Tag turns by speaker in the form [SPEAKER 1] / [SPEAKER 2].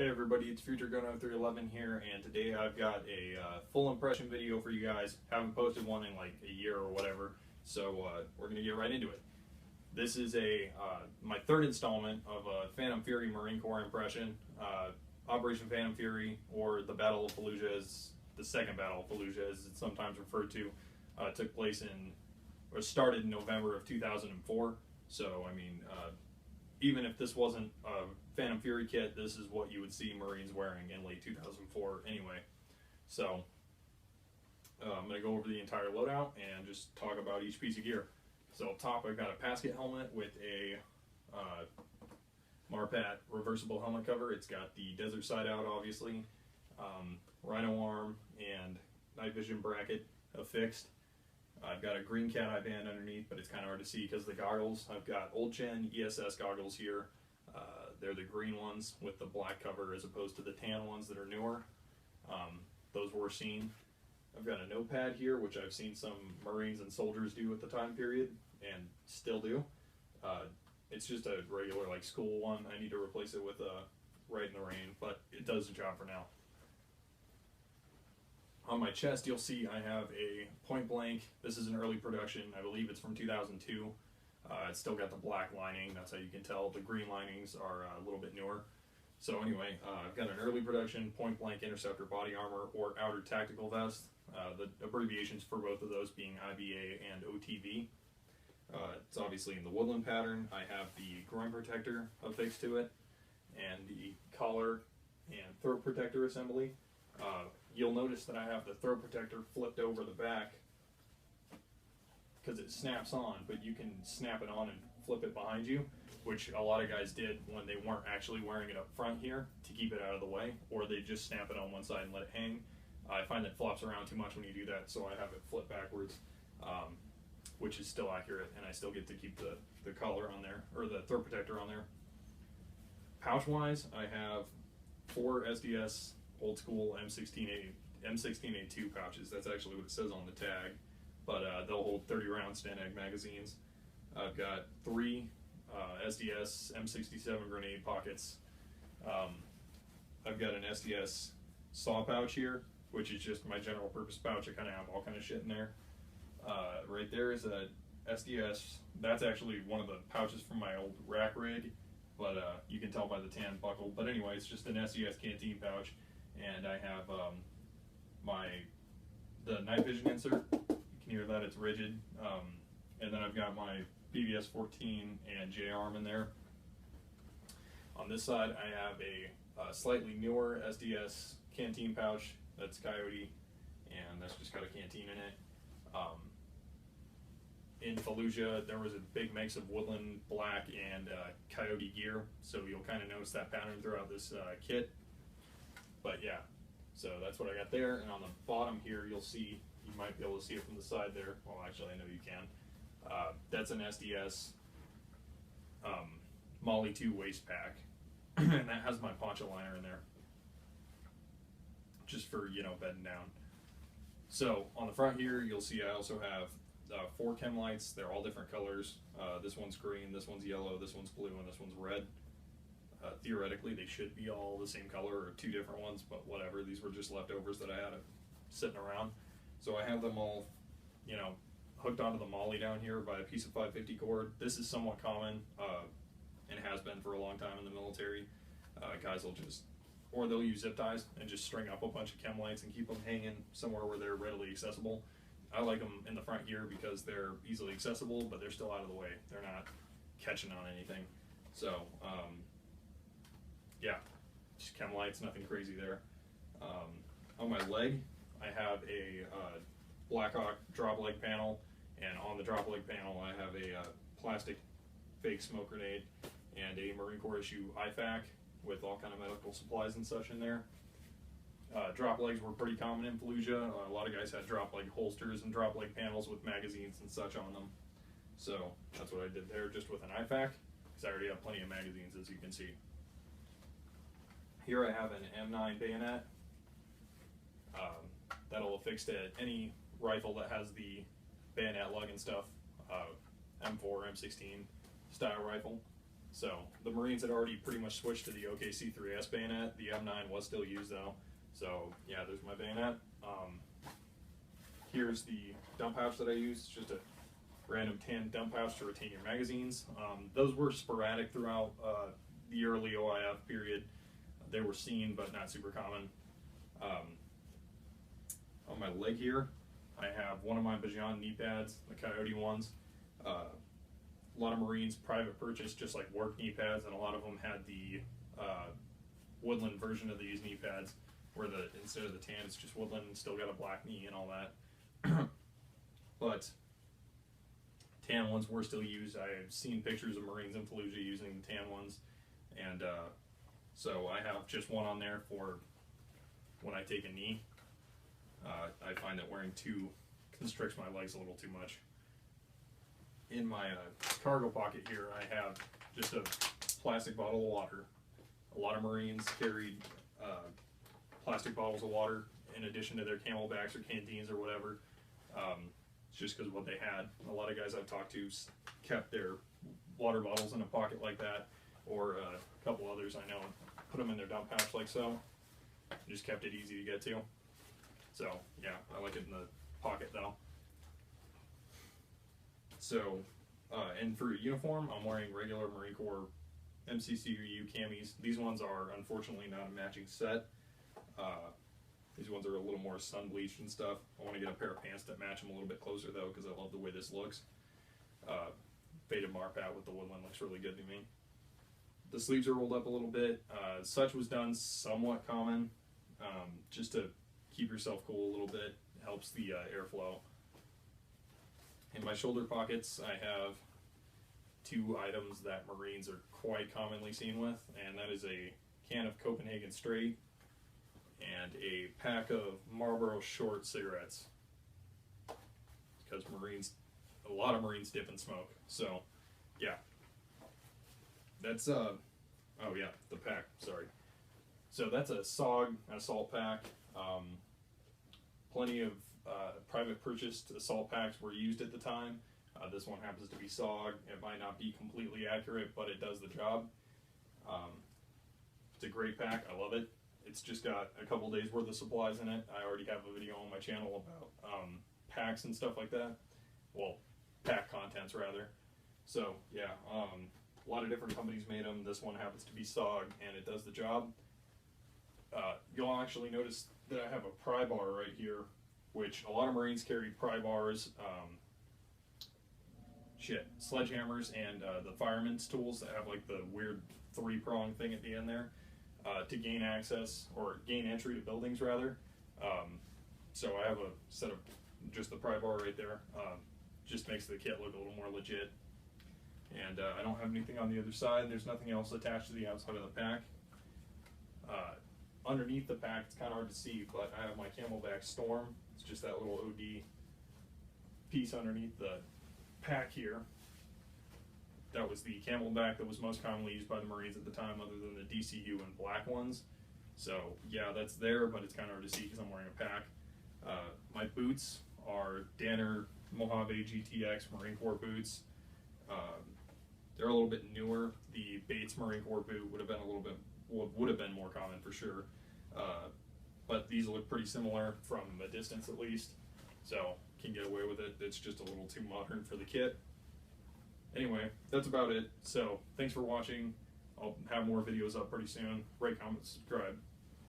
[SPEAKER 1] Hey everybody, it's Future Gun 0311 here, and today I've got a full impression video for you guys. Haven't posted one in like a year or whatever, so we're gonna get right into it. This is my third installment of a Phantom Fury Marine Corps impression. Operation Phantom Fury, or the Battle of Fallujah, is the second Battle of Fallujah, as it's sometimes referred to. Took place or started in November of 2004. So I mean, even if this wasn't a Phantom Fury kit, this is what you would see Marines wearing in late 2004 anyway. So I'm going to go over the entire loadout and just talk about each piece of gear. So up top I've got a Pasket helmet with a Marpat reversible helmet cover. It's got the desert side out, obviously, rhino arm and night vision bracket affixed. I've got a green cat eye band underneath, but it's kind of hard to see because of the goggles. I've got Old Chen ESS goggles here. They're the green ones with the black cover as opposed to the tan ones that are newer. Those were seen. I've got a notepad here, which I've seen some Marines and soldiers do at the time period and still do. It's just a regular like school one. I need to replace it with a Right in the Rain, but it does the job for now. On my chest, you'll see I have a Point Blank. This is an early production. I believe it's from 2002. It's still got the black lining. That's how you can tell. The green linings are a little bit newer. So anyway, I've got an early production Point Blank Interceptor body armor or outer tactical vest. The abbreviations for both of those being IBA and OTV. It's obviously in the woodland pattern. I have the groin protector affixed to it and the collar and throat protector assembly. You'll notice that I have the throat protector flipped over the back because it snaps on, but you can snap it on and flip it behind you, which a lot of guys did when they weren't actually wearing it up front here to keep it out of the way, or they just snap it on one side and let it hang. I find it flops around too much when you do that, so I have it flip backwards, which is still accurate, and I still get to keep the collar on there, or the throat protector on there. Pouch-wise, I have 4 SDS old school M16A2 pouches. That's actually what it says on the tag, but they'll hold 30 round Stanag magazines. I've got 3 SDS M67 grenade pockets. I've got an SDS saw pouch here, which is just my general purpose pouch. I kind of have all kind of shit in there. Right there is a SDS. That's actually one of the pouches from my old rack rig, but you can tell by the tan buckle. But anyway, it's just an SDS canteen pouch. And I have the night vision insert. You can hear that, it's rigid. And then I've got my BBS 14 and J-arm in there. On this side, I have a slightly newer SDS canteen pouch. That's Coyote, and that's just got a canteen in it. In Fallujah, there was a big mix of woodland, black, and Coyote gear, so you'll kind of notice that pattern throughout this kit. But yeah, so that's what I got there. And on the bottom here, you'll see, you might be able to see it from the side there. Well, actually, I know you can. That's an SDS Molly 2 waist pack. And that has my poncho liner in there, just for, you know, bedding down. So on the front here, you'll see I also have 4 chem lights. They're all different colors. This one's green, this one's yellow, this one's blue, and this one's red. Theoretically, they should be all the same color or 2 different ones, but whatever. These were just leftovers that I had sitting around. So I have them all, you know, hooked onto the molly down here by a piece of 550 cord. This is somewhat common, and has been for a long time in the military. Guys will just, or they'll use zip ties and just string up a bunch of chem lights and keep them hanging somewhere where they're readily accessible. I like them in the front here because they're easily accessible, but they're still out of the way. They're not catching on anything. So, yeah, just chem lights, nothing crazy there. On my leg, I have a Blackhawk drop leg panel, and on the drop leg panel I have a plastic fake smoke grenade and a Marine Corps issue IFAK with all kind of medical supplies and such in there. Drop legs were pretty common in Fallujah. A lot of guys had drop leg holsters and drop leg panels with magazines and such on them. So that's what I did there, just with an IFAK, because I already have plenty of magazines, as you can see. Here I have an M9 bayonet. That'll affix to any rifle that has the bayonet lug and stuff. M4, M16 style rifle. So the Marines had already pretty much switched to the OKC3S bayonet. The M9 was still used though. So yeah, there's my bayonet. Here's the dump pouch that I use. It's just a random tan dump pouch to retain your magazines. Those were sporadic throughout the early OIF period. They were seen, but not super common. On my leg here, I have one of my Bajan knee pads, the Coyote ones. A lot of Marines private purchase just like work knee pads, and a lot of them had the Woodland version of these knee pads, where instead of the tan, it's just Woodland and still got a black knee and all that. But tan ones were still used. I've seen pictures of Marines in Fallujah using the tan ones, and so I have just one on there for when I take a knee. I find that wearing two constricts my legs a little too much. In my cargo pocket here, I have just a plastic bottle of water. A lot of Marines carried plastic bottles of water in addition to their camelbacks or canteens or whatever. It's just because of what they had. A lot of guys I've talked to kept their water bottles in a pocket like that, or a couple others I know put them in their dump pouch like so. Just kept it easy to get to. So yeah, I like it in the pocket though. So, and for uniform, I'm wearing regular Marine Corps MCCU camis. These ones are unfortunately not a matching set. These ones are a little more sun bleached and stuff. I want to get a pair of pants that match them a little bit closer though, because I love the way this looks. Faded Marpat with the Woodland looks really good to me. The sleeves are rolled up a little bit. Such was done somewhat common, just to keep yourself cool a little bit. It helps the airflow. In my shoulder pockets, I have two items that Marines are quite commonly seen with, and that is a can of Copenhagen Straight and a pack of Marlboro Short cigarettes. Because a lot of Marines dip and smoke. So, yeah. That's, oh yeah, the pack, sorry. So that's a SOG assault pack. Plenty of private purchased assault packs were used at the time. This one happens to be SOG. It might not be completely accurate, but it does the job. It's a great pack. I love it. It's just got a couple days worth of supplies in it. I already have a video on my channel about packs and stuff like that. Well, pack contents rather. So yeah, a lot of different companies made them. This one happens to be SOG, and it does the job. You'll actually notice that I have a pry bar right here, which a lot of Marines carry pry bars, sledgehammers, and the fireman's tools that have like the weird three-prong thing at the end there to gain access, or gain entry to buildings rather. So I have a set of just the pry bar right there. Just makes the kit look a little more legit. And I don't have anything on the other side. There's nothing else attached to the outside of the pack. Underneath the pack, it's kind of hard to see, but I have my Camelback Storm. It's just that little OD piece underneath the pack here. That was the Camelback that was most commonly used by the Marines at the time, other than the DCU and black ones. So yeah, that's there, but it's kind of hard to see because I'm wearing a pack. My boots are Danner Mojave GTX Marine Corps boots. They're a little bit newer. The Bates Marine Corps boot would have been more common for sure. But these look pretty similar from a distance at least, so can get away with it. It's just a little too modern for the kit. Anyway, that's about it. So thanks for watching. I'll have more videos up pretty soon. Rate, comment, subscribe.